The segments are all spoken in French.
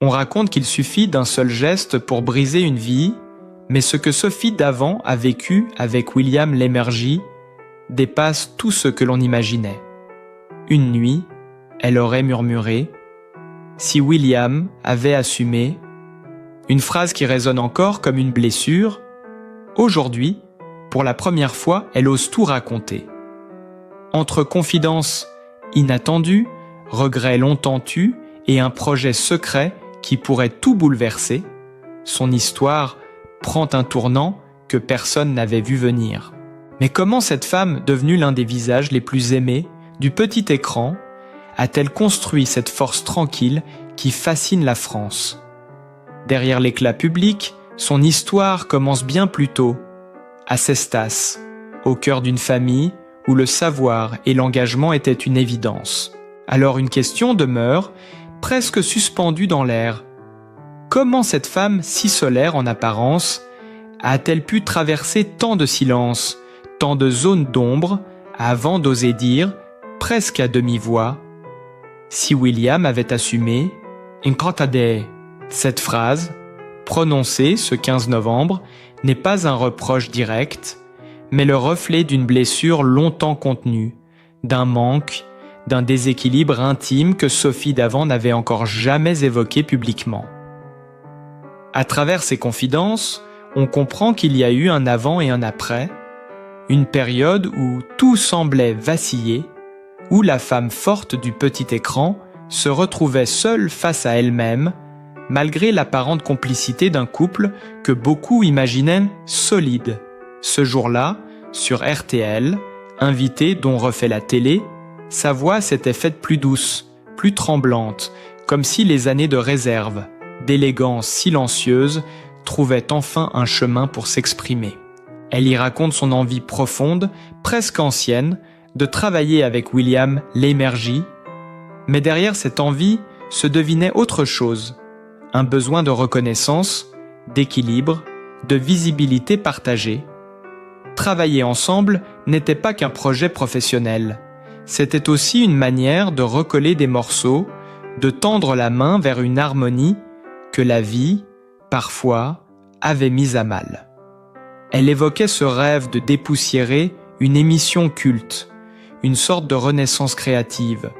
On raconte qu'il suffit d'un seul geste pour briser une vie, mais ce que Sophie Davant a vécu avec William Lémergie dépasse tout ce que l'on imaginait. Une nuit, elle aurait murmuré « Si William avait assumé », une phrase qui résonne encore comme une blessure. Aujourd'hui, pour la première fois, elle ose tout raconter. Entre confidences inattendues, regrets longtemps tus et un projet secret qui pourrait tout bouleverser, son histoire prend un tournant que personne n'avait vu venir. Mais comment cette femme, devenue l'un des visages les plus aimés du petit écran, a-t-elle construit cette force tranquille qui fascine la France ? Derrière l'éclat public, son histoire commence bien plus tôt, à Cestas, au cœur d'une famille où le savoir et l'engagement étaient une évidence. Alors une question demeure, presque suspendue dans l'air. Comment cette femme, si solaire en apparence, a-t-elle pu traverser tant de silence, tant de zones d'ombre, avant d'oser dire, presque à demi-voix, « Si William avait assumé, Incantade ». Cette phrase, prononcée ce 15 novembre, n'est pas un reproche direct, mais le reflet d'une blessure longtemps contenue, d'un manque, d'un déséquilibre intime que Sophie Davant n'avait encore jamais évoqué publiquement. À travers ces confidences, on comprend qu'il y a eu un avant et un après, une période où tout semblait vaciller, où la femme forte du petit écran se retrouvait seule face à elle-même, malgré l'apparente complicité d'un couple que beaucoup imaginaient solide. Ce jour-là, sur RTL, invité dont refait la télé, sa voix s'était faite plus douce, plus tremblante, comme si les années de réserve, d'élégance silencieuse, trouvaient enfin un chemin pour s'exprimer. Elle y raconte son envie profonde, presque ancienne, de travailler avec William Lémergie, mais derrière cette envie se devinait autre chose, un besoin de reconnaissance, d'équilibre, de visibilité partagée. Travailler ensemble n'était pas qu'un projet professionnel, c'était aussi une manière de recoller des morceaux, de tendre la main vers une harmonie que la vie, parfois, avait mise à mal. Elle évoquait ce rêve de dépoussiérer une émission culte, une sorte de renaissance créative,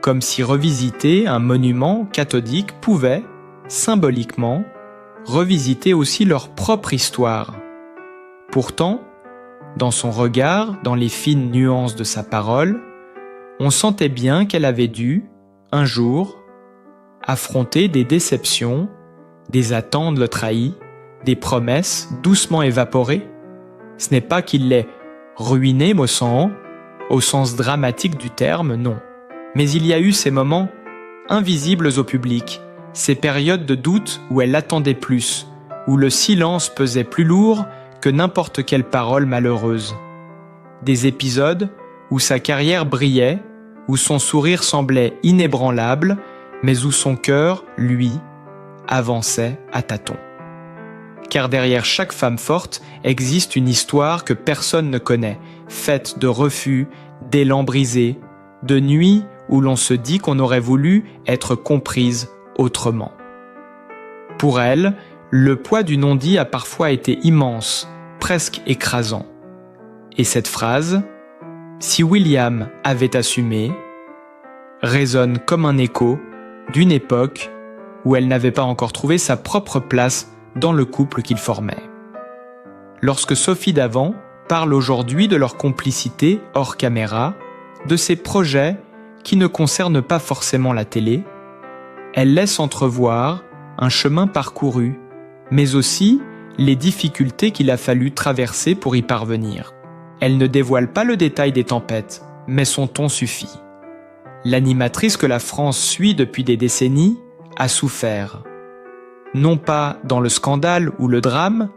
comme si revisiter un monument cathodique pouvait, symboliquement, revisiter aussi leur propre histoire. Pourtant, dans son regard, dans les fines nuances de sa parole, on sentait bien qu'elle avait dû, un jour, affronter des déceptions, des attentes le trahies, des promesses doucement évaporées. Ce n'est pas qu'il l'ait ruinée, Maussan, au sens dramatique du terme, non. Mais il y a eu ces moments invisibles au public, ces périodes de doute où elle attendait plus, où le silence pesait plus lourd que n'importe quelle parole malheureuse. Des épisodes où sa carrière brillait, où son sourire semblait inébranlable, mais où son cœur, lui, avançait à tâtons. Car derrière chaque femme forte existe une histoire que personne ne connaît, faite de refus, d'élans brisés, de nuits où l'on se dit qu'on aurait voulu être comprise autrement. Pour elle, le poids du non-dit a parfois été immense, presque écrasant. Et cette phrase, « Si William avait assumé », résonne comme un écho d'une époque où elle n'avait pas encore trouvé sa propre place dans le couple qu'ils formaient. Lorsque Sophie Davant parle aujourd'hui de leur complicité hors caméra, de ses projets qui ne concernent pas forcément la télé, elle laisse entrevoir un chemin parcouru, mais aussi les difficultés qu'il a fallu traverser pour y parvenir. Elle ne dévoile pas le détail des tempêtes, mais son ton suffit. L'animatrice que la France suit depuis des décennies a souffert. Non pas dans le scandale ou le drame,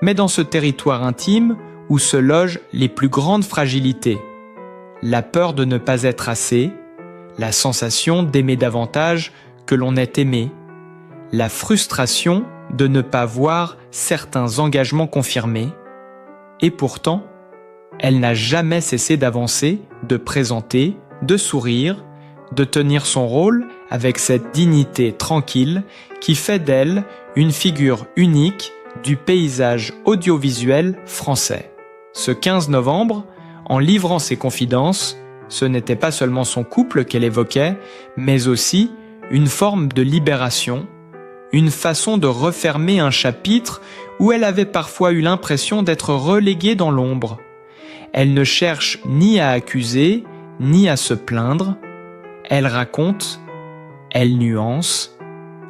mais dans ce territoire intime où se logent les plus grandes fragilités. La peur de ne pas être assez, la sensation d'aimer davantage que l'on est aimé, la frustration de ne pas voir certains engagements confirmés, et pourtant, elle n'a jamais cessé d'avancer, de présenter, de sourire, de tenir son rôle avec cette dignité tranquille qui fait d'elle une figure unique du paysage audiovisuel français. Ce 15 novembre, en livrant ses confidences, ce n'était pas seulement son couple qu'elle évoquait, mais aussi une forme de libération, une façon de refermer un chapitre où elle avait parfois eu l'impression d'être reléguée dans l'ombre. Elle ne cherche ni à accuser, ni à se plaindre. Elle raconte, elle nuance,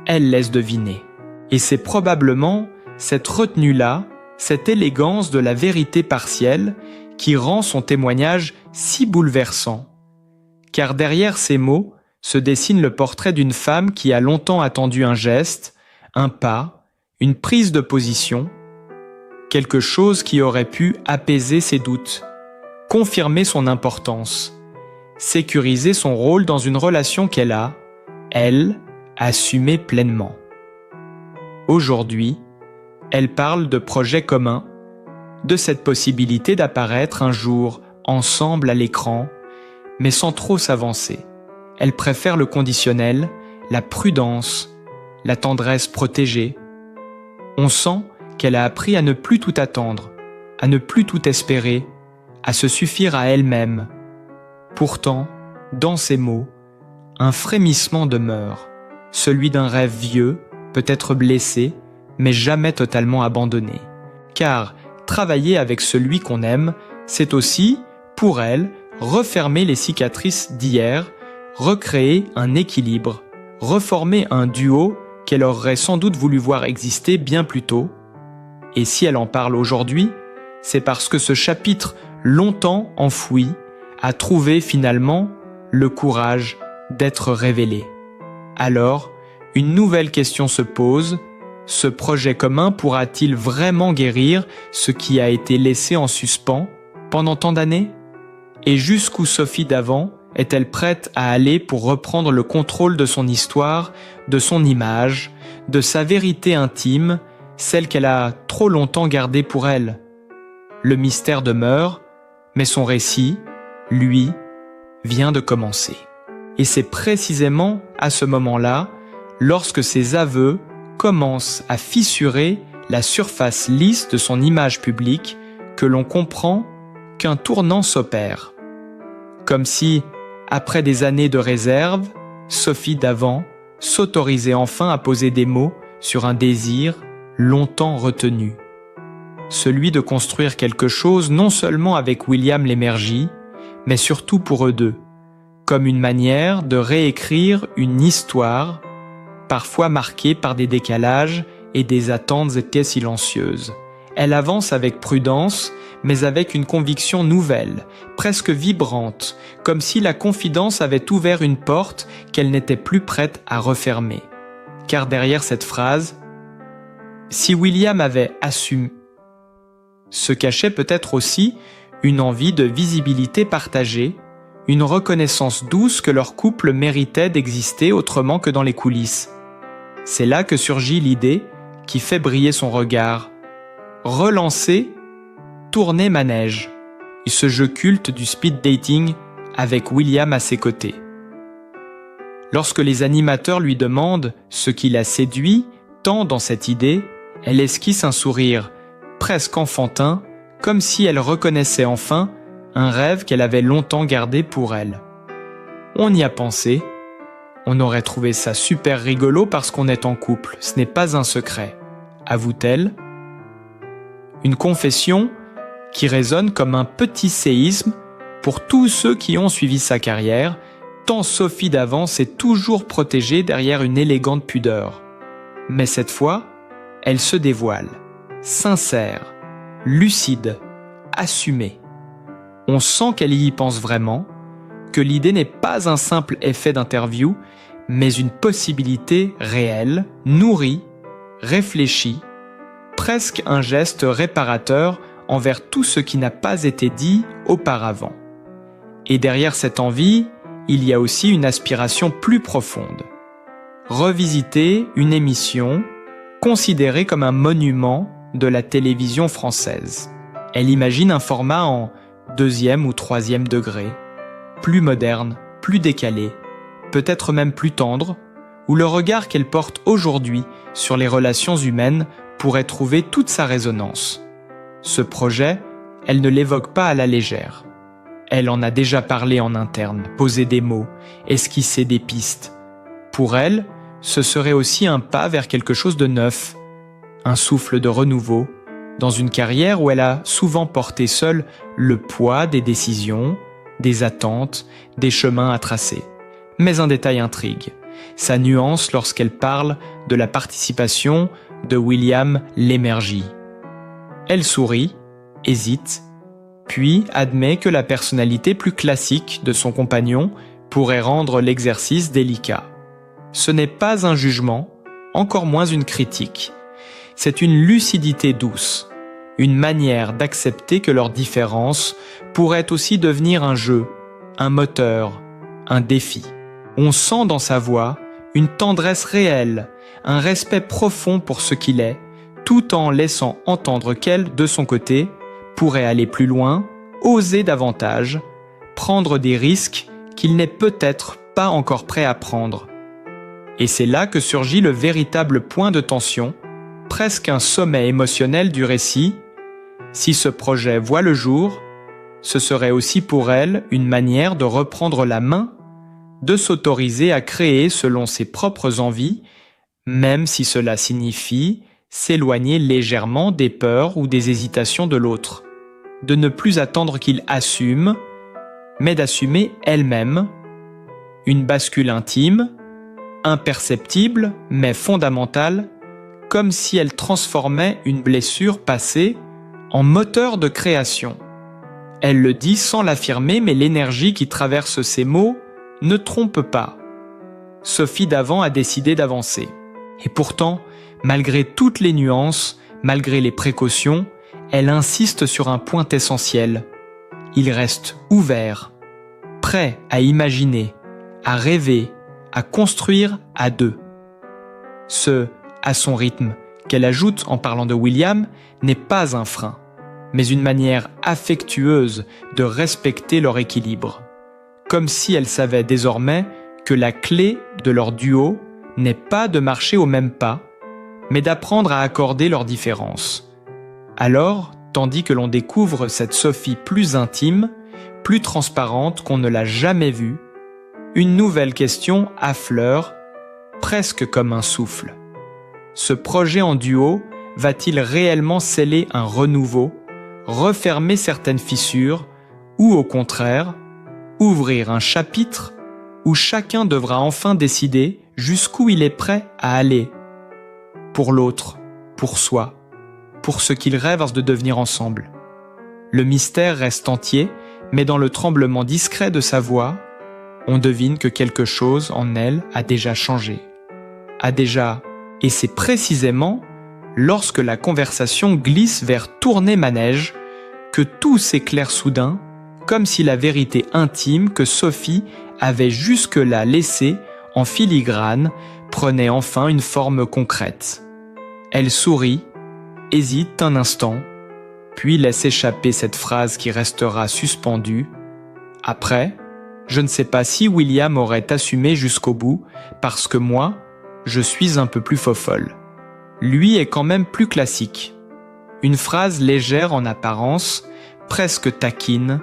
elle laisse deviner. Et c'est probablement cette retenue-là, cette élégance de la vérité partielle qui rend son témoignage si bouleversant. Car derrière ces mots se dessine le portrait d'une femme qui a longtemps attendu un geste, un pas, une prise de position, quelque chose qui aurait pu apaiser ses doutes, confirmer son importance, sécuriser son rôle dans une relation qu'elle a, elle, assumée pleinement. Aujourd'hui, elle parle de projets communs, de cette possibilité d'apparaître un jour ensemble à l'écran, mais sans trop s'avancer. Elle préfère le conditionnel, la prudence, la tendresse protégée. On sent qu'elle a appris à ne plus tout attendre, à ne plus tout espérer, à se suffire à elle-même. Pourtant, dans ces mots, un frémissement demeure, celui d'un rêve vieux, peut-être blessé, mais jamais totalement abandonné. Car travailler avec celui qu'on aime, c'est aussi, pour elle, refermer les cicatrices d'hier, recréer un équilibre, reformer un duo qu'elle aurait sans doute voulu voir exister bien plus tôt. Et si elle en parle aujourd'hui, c'est parce que ce chapitre longtemps enfoui a trouvé finalement le courage d'être révélé. Alors, une nouvelle question se pose. Ce projet commun pourra-t-il vraiment guérir ce qui a été laissé en suspens pendant tant d'années ? Et jusqu'où Sophie Davant est-elle prête à aller pour reprendre le contrôle de son histoire, de son image, de sa vérité intime, celle qu'elle a trop longtemps gardée pour elle ? Le mystère demeure, mais son récit, lui, vient de commencer. Et c'est précisément à ce moment-là, lorsque ses aveux commencent à fissurer la surface lisse de son image publique, que l'on comprend qu'un tournant s'opère. Comme si, après des années de réserve, Sophie Davant s'autorisait enfin à poser des mots sur un désir longtemps retenu. Celui de construire quelque chose non seulement avec William Lémergie, mais surtout pour eux deux, comme une manière de réécrire une histoire, parfois marquée par des décalages et des attentes étaient silencieuses. Elle avance avec prudence, mais avec une conviction nouvelle, presque vibrante, comme si la confidence avait ouvert une porte qu'elle n'était plus prête à refermer. Car derrière cette phrase, si William avait assumé, se cachait peut-être aussi une envie de visibilité partagée, une reconnaissance douce que leur couple méritait d'exister autrement que dans les coulisses. C'est là que surgit l'idée qui fait briller son regard. Relancer, tourner manège. Et ce jeu culte du speed dating avec William à ses côtés. Lorsque les animateurs lui demandent ce qui la séduit, tant dans cette idée, elle esquisse un sourire, presque enfantin, comme si elle reconnaissait enfin un rêve qu'elle avait longtemps gardé pour elle. On y a pensé. On aurait trouvé ça super rigolo parce qu'on est en couple, ce n'est pas un secret, avoue-t-elle. Une confession qui résonne comme un petit séisme pour tous ceux qui ont suivi sa carrière, tant Sophie Davant s'est toujours protégée derrière une élégante pudeur. Mais cette fois, elle se dévoile, sincère, lucide, assumée. On sent qu'elle y pense vraiment, que l'idée n'est pas un simple effet d'interview, mais une possibilité réelle, nourrie, réfléchie, presque un geste réparateur envers tout ce qui n'a pas été dit auparavant. Et derrière cette envie, il y a aussi une aspiration plus profonde. Revisiter une émission considérée comme un monument de la télévision française. Elle imagine un format en 2e ou 3e degré, plus moderne, plus décalé, peut-être même plus tendre, où le regard qu'elle porte aujourd'hui sur les relations humaines pourrait trouver toute sa résonance. Ce projet, elle ne l'évoque pas à la légère. Elle en a déjà parlé en interne, posé des mots, esquissé des pistes. Pour elle, ce serait aussi un pas vers quelque chose de neuf, un souffle de renouveau, dans une carrière où elle a souvent porté seule le poids des décisions, des attentes, des chemins à tracer. Mais un détail intrigue, sa nuance lorsqu'elle parle de la participation de William Lémergie. Elle sourit, hésite, puis admet que la personnalité plus classique de son compagnon pourrait rendre l'exercice délicat. Ce n'est pas un jugement, encore moins une critique. C'est une lucidité douce, une manière d'accepter que leurs différences pourraient aussi devenir un jeu, un moteur, un défi. On sent dans sa voix une tendresse réelle, un respect profond pour ce qu'il est, tout en laissant entendre qu'elle, de son côté, pourrait aller plus loin, oser davantage, prendre des risques qu'il n'est peut-être pas encore prêt à prendre. Et c'est là que surgit le véritable point de tension, presque un sommet émotionnel du récit. Si ce projet voit le jour, ce serait aussi pour elle une manière de reprendre la main, de s'autoriser à créer selon ses propres envies, même si cela signifie s'éloigner légèrement des peurs ou des hésitations de l'autre, de ne plus attendre qu'il assume, mais d'assumer elle-même, une bascule intime, imperceptible mais fondamentale, comme si elle transformait une blessure passée en moteur de création. Elle le dit sans l'affirmer, mais l'énergie qui traverse ses mots ne trompe pas. Sophie Davant a décidé d'avancer. Et pourtant, malgré toutes les nuances, malgré les précautions, elle insiste sur un point essentiel. Il reste ouvert, prêt à imaginer, à rêver, à construire à deux. Ce « à son rythme » qu'elle ajoute en parlant de William n'est pas un frein, mais une manière affectueuse de respecter leur équilibre. Comme si elle savait désormais que la clé de leur duo n'est pas de marcher au même pas, mais d'apprendre à accorder leurs différences. Alors, tandis que l'on découvre cette Sophie plus intime, plus transparente qu'on ne l'a jamais vue, une nouvelle question affleure, presque comme un souffle. Ce projet en duo va-t-il réellement sceller un renouveau, refermer certaines fissures, ou au contraire, ouvrir un chapitre où chacun devra enfin décider jusqu'où il est prêt à aller, pour l'autre, pour soi, pour ce qu'ils rêvent de devenir ensemble. Le mystère reste entier, mais dans le tremblement discret de sa voix, on devine que quelque chose en elle a déjà changé. Et c'est précisément lorsque la conversation glisse vers tourner manège que tout s'éclaire soudain, comme si la vérité intime que Sophie avait jusque-là laissée en filigrane prenait enfin une forme concrète. Elle sourit, hésite un instant, puis laisse échapper cette phrase qui restera suspendue. Après, je ne sais pas si William aurait assumé jusqu'au bout, parce que moi, je suis un peu plus fofolle. Lui est quand même plus classique. Une phrase légère en apparence, presque taquine,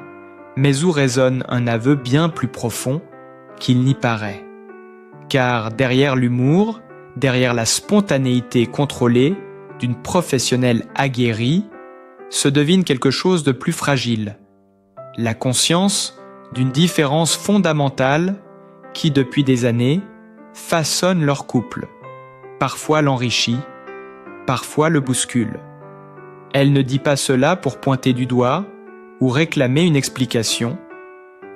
mais où résonne un aveu bien plus profond qu'il n'y paraît. Car derrière l'humour, derrière la spontanéité contrôlée d'une professionnelle aguerrie, se devine quelque chose de plus fragile. La conscience d'une différence fondamentale qui, depuis des années, façonne leur couple, parfois l'enrichit, parfois le bouscule. Elle ne dit pas cela pour pointer du doigt ou réclamer une explication.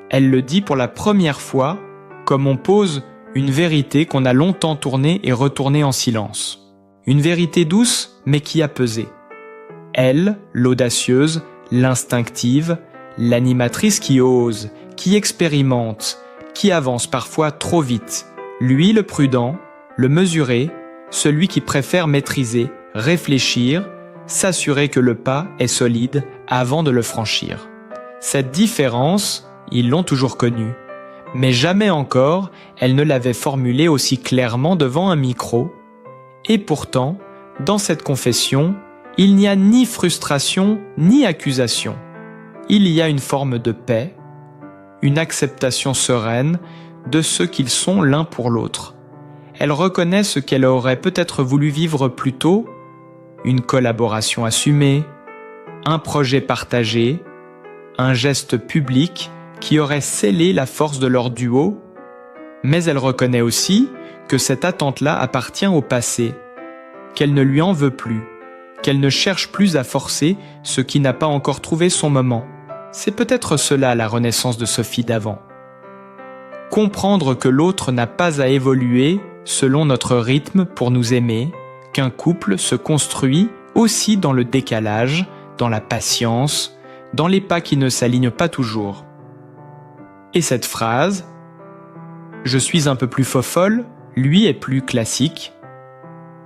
Elle le dit pour la première fois, comme on pose une vérité qu'on a longtemps tournée et retournée en silence. Une vérité douce, mais qui a pesé. Elle, l'audacieuse, l'instinctive, l'animatrice qui ose, qui expérimente, qui avance parfois trop vite. Lui, le prudent, le mesuré, celui qui préfère maîtriser, réfléchir, s'assurer que le pas est solide avant de le franchir. Cette différence, ils l'ont toujours connue, mais jamais encore elle ne l'avait formulé aussi clairement devant un micro. Et pourtant, dans cette confession, il n'y a ni frustration ni accusation. Il y a une forme de paix, une acceptation sereine de ce qu'ils sont l'un pour l'autre. Elle reconnaît ce qu'elle aurait peut-être voulu vivre plus tôt, une collaboration assumée, un projet partagé, un geste public qui aurait scellé la force de leur duo, mais elle reconnaît aussi que cette attente-là appartient au passé, qu'elle ne lui en veut plus, qu'elle ne cherche plus à forcer ce qui n'a pas encore trouvé son moment. C'est peut-être cela la renaissance de Sophie d'Avant. Comprendre que l'autre n'a pas à évoluer selon notre rythme pour nous aimer, qu'un couple se construit aussi dans le décalage, dans la patience, dans les pas qui ne s'alignent pas toujours. Et cette phrase « Je suis un peu plus fofolle, lui est plus classique »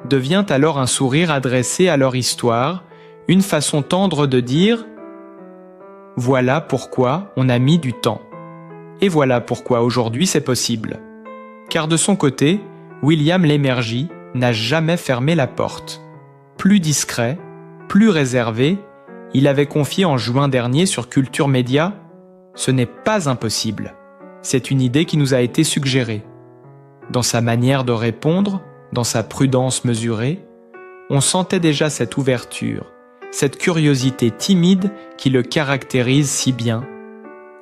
devient alors un sourire adressé à leur histoire, une façon tendre de dire « Voilà pourquoi on a mis du temps. Et voilà pourquoi aujourd'hui c'est possible. » Car de son côté, William Lémergie n'a jamais fermé la porte. Plus discret, plus réservé, il avait confié en juin dernier sur Culture Média « Ce n'est pas impossible. C'est une idée qui nous a été suggérée. » Dans sa manière de répondre, dans sa prudence mesurée, on sentait déjà cette ouverture, cette curiosité timide qui le caractérise si bien.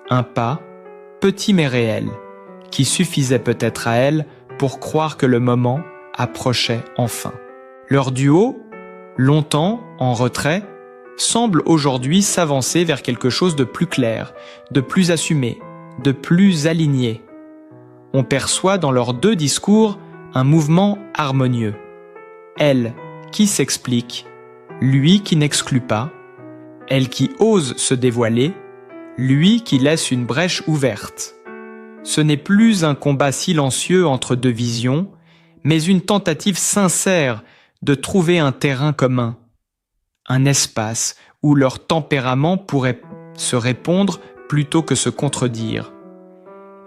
Un pas, petit mais réel, qui suffisait peut-être à elle pour croire que le moment approchait enfin. Leur duo, longtemps en retrait, semble aujourd'hui s'avancer vers quelque chose de plus clair, de plus assumé, de plus aligné. On perçoit dans leurs deux discours un mouvement harmonieux. Elle qui s'explique, lui qui n'exclut pas, elle qui ose se dévoiler, lui qui laisse une brèche ouverte. Ce n'est plus un combat silencieux entre deux visions, mais une tentative sincère de trouver un terrain commun, un espace où leur tempérament pourrait se répondre plutôt que se contredire.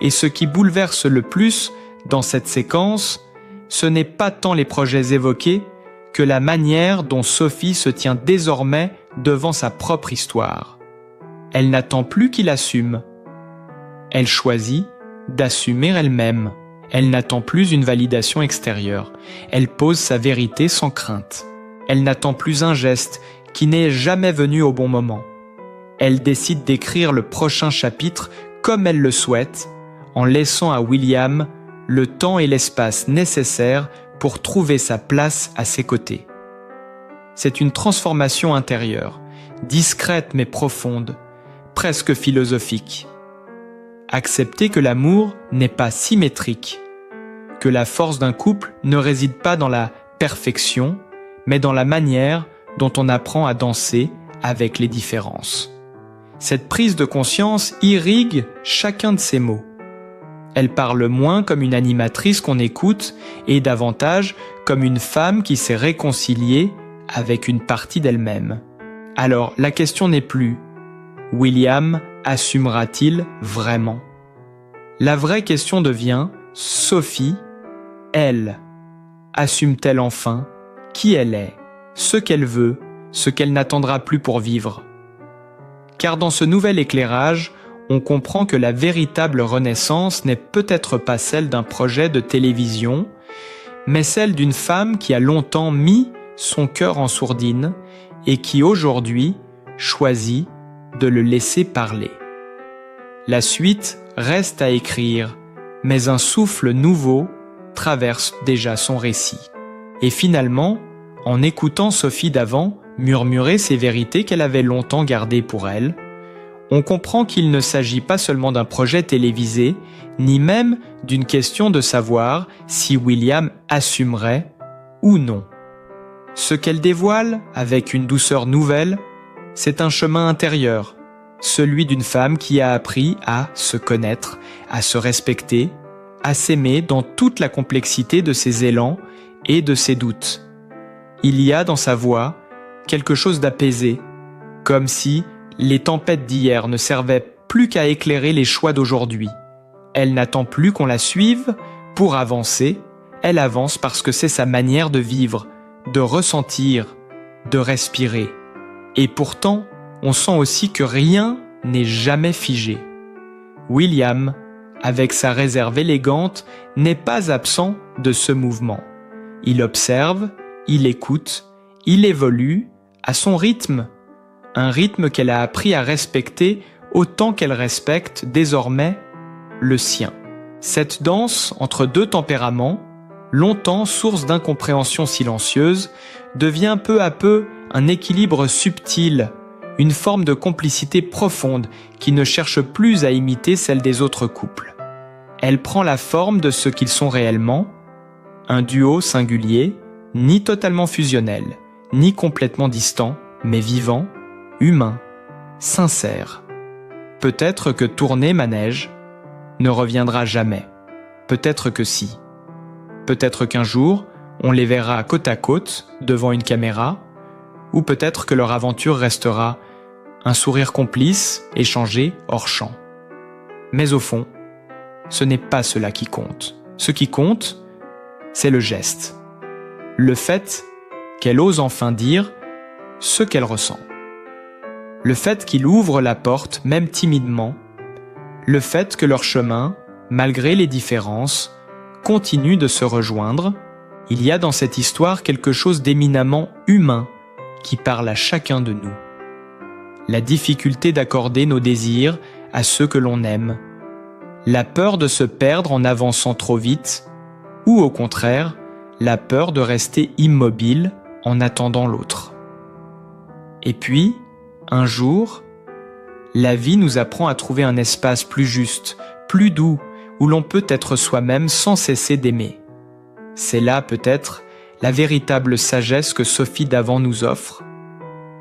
Et ce qui bouleverse le plus dans cette séquence, ce n'est pas tant les projets évoqués que la manière dont Sophie se tient désormais devant sa propre histoire. Elle n'attend plus qu'il assume. Elle choisit d'assumer elle-même. Elle n'attend plus une validation extérieure. Elle pose sa vérité sans crainte. Elle n'attend plus un geste qui n'est jamais venu au bon moment. Elle décide d'écrire le prochain chapitre comme elle le souhaite, en laissant à William le temps et l'espace nécessaires pour trouver sa place à ses côtés. C'est une transformation intérieure, discrète mais profonde, presque philosophique. Accepter que l'amour n'est pas symétrique, que la force d'un couple ne réside pas dans la perfection, mais dans la manière dont on apprend à danser avec les différences. Cette prise de conscience irrigue chacun de ces mots. Elle parle moins comme une animatrice qu'on écoute et davantage comme une femme qui s'est réconciliée avec une partie d'elle-même. Alors, la question n'est plus « William assumera-t-il vraiment ?» La vraie question devient « Sophie, elle, assume-t-elle enfin qui elle est, ce qu'elle veut, ce qu'elle n'attendra plus pour vivre ?» Car dans ce nouvel éclairage, on comprend que la véritable renaissance n'est peut-être pas celle d'un projet de télévision, mais celle d'une femme qui a longtemps mis son cœur en sourdine et qui aujourd'hui choisit de le laisser parler. La suite reste à écrire, mais un souffle nouveau traverse déjà son récit. Et finalement, en écoutant Sophie d'Avant murmurer ces vérités qu'elle avait longtemps gardées pour elle, on comprend qu'il ne s'agit pas seulement d'un projet télévisé, ni même d'une question de savoir si William assumerait ou non. Ce qu'elle dévoile, avec une douceur nouvelle, c'est un chemin intérieur, celui d'une femme qui a appris à se connaître, à se respecter, à s'aimer dans toute la complexité de ses élans et de ses doutes. Il y a dans sa voix quelque chose d'apaisé, comme si les tempêtes d'hier ne servaient plus qu'à éclairer les choix d'aujourd'hui, Elle n'attend plus qu'on la suive pour avancer, elle avance parce que c'est sa manière de vivre, de ressentir, de respirer. Et pourtant, on sent aussi que rien n'est jamais figé. William, avec sa réserve élégante, n'est pas absent de ce mouvement. Il observe, il écoute, il évolue à son rythme, un rythme qu'elle a appris à respecter autant qu'elle respecte désormais le sien. Cette danse entre deux tempéraments, longtemps source d'incompréhension silencieuse, devient peu à peu un équilibre subtil, une forme de complicité profonde qui ne cherche plus à imiter celle des autres couples. Elle prend la forme de ce qu'ils sont réellement, un duo singulier, ni totalement fusionnel, ni complètement distant, mais vivant, humain, sincère. Peut-être que tourner manège ne reviendra jamais. Peut-être que si. Peut-être qu'un jour, on les verra côte à côte, devant une caméra, ou peut-être que leur aventure restera un sourire complice, échangé hors champ. Mais au fond, ce n'est pas cela qui compte. Ce qui compte, c'est le geste. Le fait qu'elle ose enfin dire ce qu'elle ressent. Le fait qu'il ouvre la porte, même timidement. Le fait que leur chemin, malgré les différences, continue de se rejoindre. Il y a dans cette histoire quelque chose d'éminemment humain qui parle à chacun de nous. La difficulté d'accorder nos désirs à ceux que l'on aime. La peur de se perdre en avançant trop vite, ou au contraire, la peur de rester immobile en attendant l'autre. Et puis, un jour, la vie nous apprend à trouver un espace plus juste, plus doux, où l'on peut être soi-même sans cesser d'aimer. C'est là peut-être la véritable sagesse que Sophie Davant nous offre,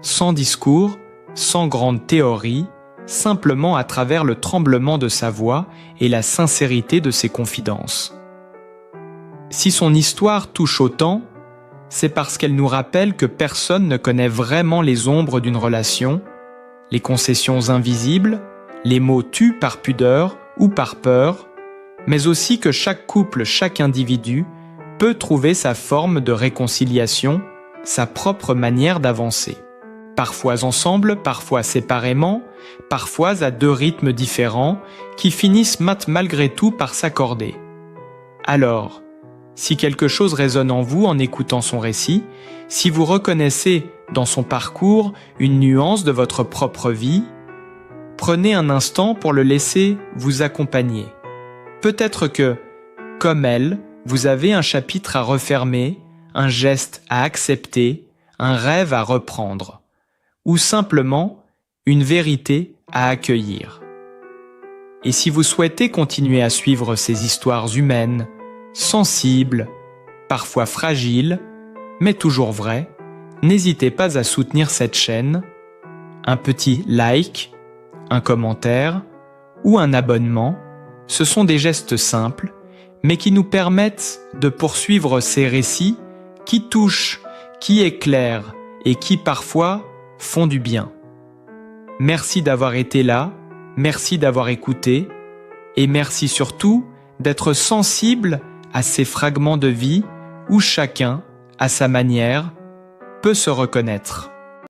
sans discours, sans grande théorie, simplement à travers le tremblement de sa voix et la sincérité de ses confidences. Si son histoire touche autant, c'est parce qu'elle nous rappelle que personne ne connaît vraiment les ombres d'une relation, les concessions invisibles, les mots tus par pudeur ou par peur, mais aussi que chaque couple, chaque individu peut trouver sa forme de réconciliation, sa propre manière d'avancer. Parfois ensemble, parfois séparément, parfois à deux rythmes différents qui finissent malgré tout par s'accorder. Alors, si quelque chose résonne en vous en écoutant son récit, si vous reconnaissez dans son parcours une nuance de votre propre vie, prenez un instant pour le laisser vous accompagner. Peut-être que, comme elle, vous avez un chapitre à refermer, un geste à accepter, un rêve à reprendre, ou simplement une vérité à accueillir. Et si vous souhaitez continuer à suivre ces histoires humaines, sensibles, parfois fragiles, mais toujours vraies, n'hésitez pas à soutenir cette chaîne. Un petit like, un commentaire ou un abonnement, ce sont des gestes simples, mais qui nous permettent de poursuivre ces récits qui touchent, qui éclairent et qui parfois font du bien. Merci d'avoir été là, merci d'avoir écouté, et merci surtout d'être sensible à ces fragments de vie où chacun, à sa manière, peut se reconnaître.